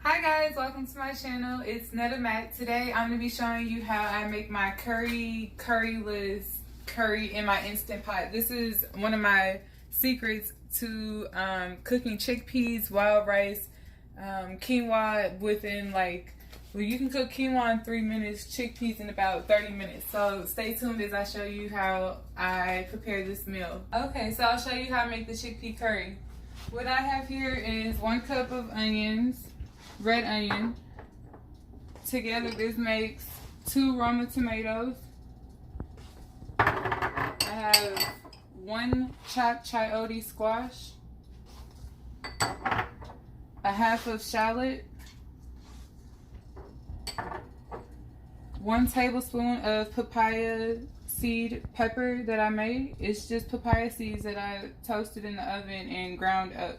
Hi guys, welcome to my channel. It's Netta Mac. Today I'm going to be showing you how I make my curryless curry in my Instant Pot. This is one of my secrets to cooking chickpeas, wild rice, quinoa within you can cook quinoa in 3 minutes, chickpeas in about 30 minutes. So stay tuned as I show you how I prepare this meal. Okay, so I'll show you how I make the chickpea curry. What I have here is 1 cup of onions, red onion. Together this makes 2 Roma tomatoes. I have 1 chopped chayote squash, a half of shallot, 1 tablespoon of papaya seed pepper that I made. It's just papaya seeds that I toasted in the oven and ground up.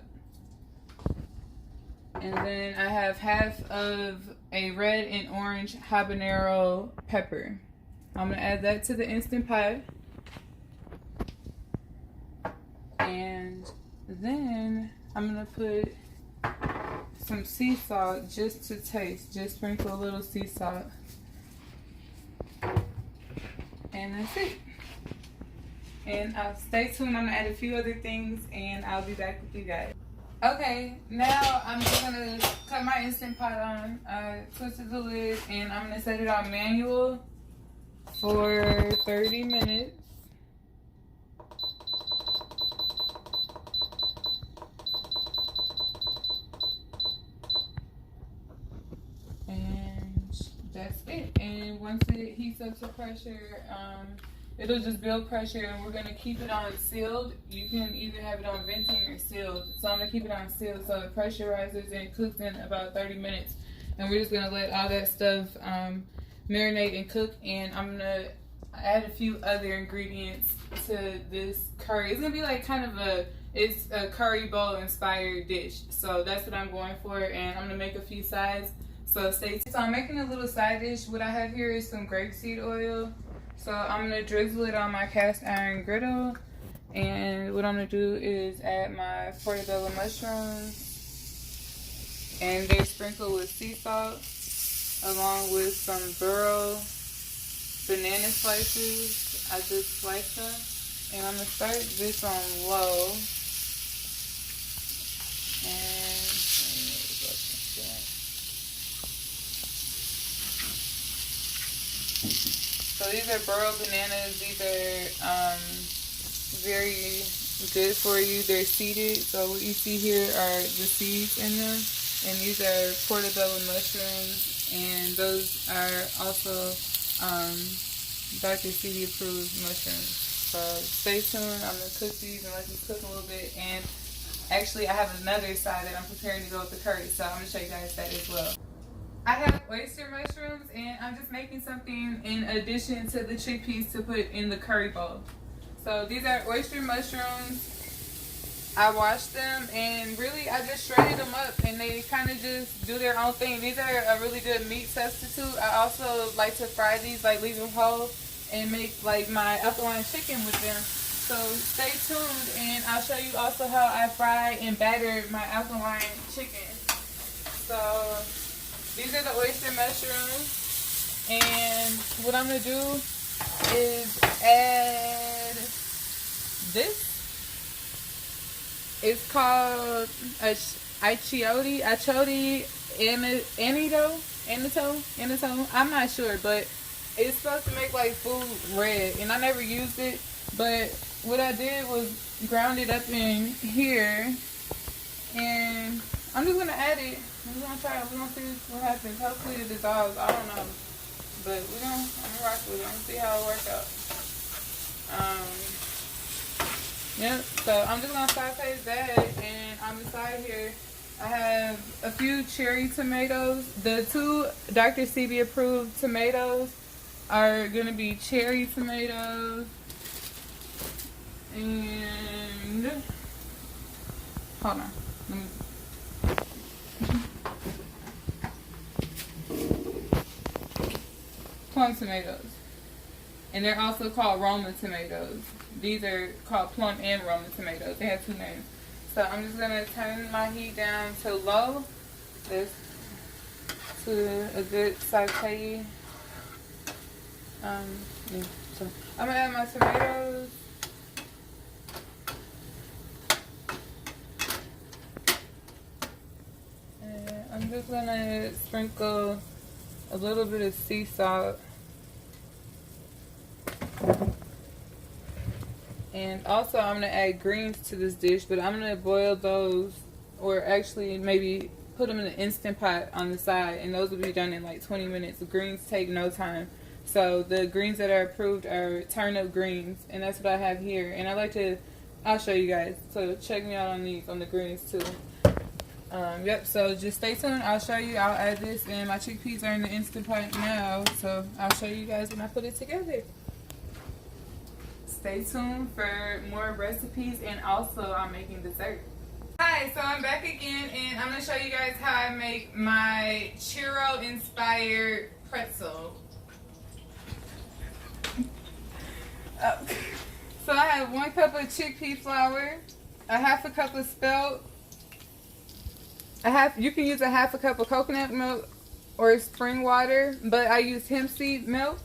And then I have half of a red and orange habanero pepper. I'm going to add that to the Instant Pot. And then I'm going to put some sea salt just to taste. Just sprinkle a little sea salt. And that's it. And stay tuned. I'm going to add a few other things and I'll be back with you guys. Okay, now I'm just going to cut my Instant Pot on. I twisted the lid and I'm going to set it on manual for 30 minutes. And that's it. And once it heats up to pressure, it'll just build pressure, and we're going to keep it on sealed. You can either have it on venting or sealed. So I'm going to keep it on sealed so it pressurizes and cooks in about 30 minutes. And we're just going to let all that stuff marinate and cook. And I'm going to add a few other ingredients to this curry. It's going to be like it's a curry bowl inspired dish. So that's what I'm going for. And I'm going to make a few sides. So stay tuned. So I'm making a little side dish. What I have here is some grapeseed oil. So I'm going to drizzle it on my cast iron griddle, and what I'm going to do is add my portobello mushrooms, and they're sprinkled with sea salt, along with some burro banana slices. I just sliced them, and I'm going to start this on low, So these are burro bananas. These are very good for you. They're seeded. So what you see here are the seeds in them. And these are portobello mushrooms. And those are also Dr. CD approved mushrooms. So stay tuned. I'm going to cook these and let these cook a little bit. And actually I have another side that I'm preparing to go with the curry. So I'm going to show you guys that as well. I have oyster mushrooms, and I'm just making something in addition to the chickpeas to put in the curry bowl. So these are oyster mushrooms. I washed them, and really I just shredded them up, and they kind of just do their own thing. These are a really good meat substitute. I also like to fry these, like leave them whole, and make like my alkaline chicken with them. So stay tuned, and I'll show you also how I fry and batter my alkaline chicken. So these are the oyster mushrooms, and what I'm going to do is add this. It's called achiote, anito. I'm not sure, but it's supposed to make like food red, and I never used it, but what I did was ground it up in here, and I'm just going to add it. We're going to try it. We're going to see what happens. Hopefully it dissolves. I don't know. But I'm going to rock with it. I'm going to see how it works out. Yep. So I'm just going to saute that. And on the side here, I have a few cherry tomatoes. The 2 Dr. CB approved tomatoes are going to be cherry tomatoes. And hold on. Let me plum tomatoes, and they're also called Roma tomatoes. These are called plum and Roma tomatoes. They have 2 names. So I'm just gonna turn my heat down to low. Let's to a good saute. Yeah, so I'm gonna add my tomatoes. And I'm just gonna sprinkle a little bit of sea salt. And also I'm gonna add greens to this dish, but I'm gonna boil those, or actually maybe put them in an Instant Pot on the side, and those will be done in like 20 minutes. The greens take no time. So the greens that are approved are turnip greens, and that's what I have here. And I'll show you guys. So check me out on these, on the greens too. Yep, so just stay tuned. I'll show you. I'll add this, and my chickpeas are in the Instant Pot now. So I'll show you guys when I put it together. Stay tuned for more recipes, and also I'm making dessert. Hi, so I'm back again, and I'm going to show you guys how I make my churro inspired pretzel. So I have 1 cup of chickpea flour, a half a cup of spelt, you can use a half a cup of coconut milk or spring water, but I use hemp seed milk,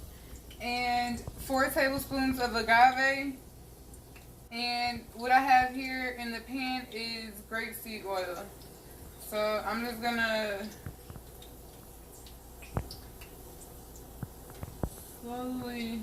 and 4 tablespoons of agave. And what I have here in the pan is grapeseed oil. So I'm just gonna slowly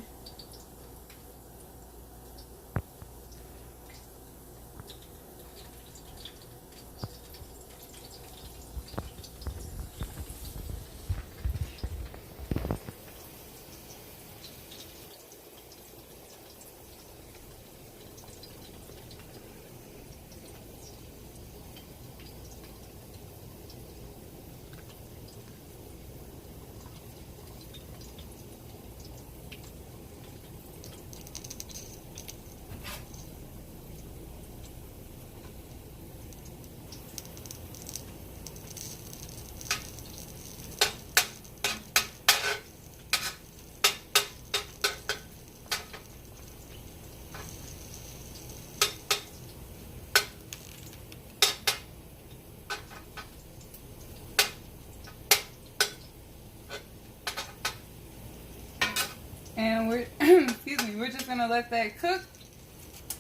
and we're excuse me, we're just gonna let that cook,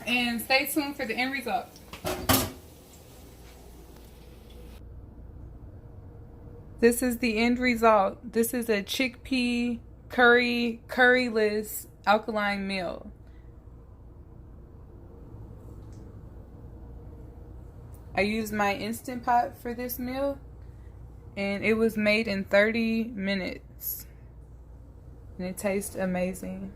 and stay tuned for the end result. This is the end result. This is a chickpea curryless alkaline meal. I used my Instant Pot for this meal, and it was made in 30 minutes. And it tastes amazing.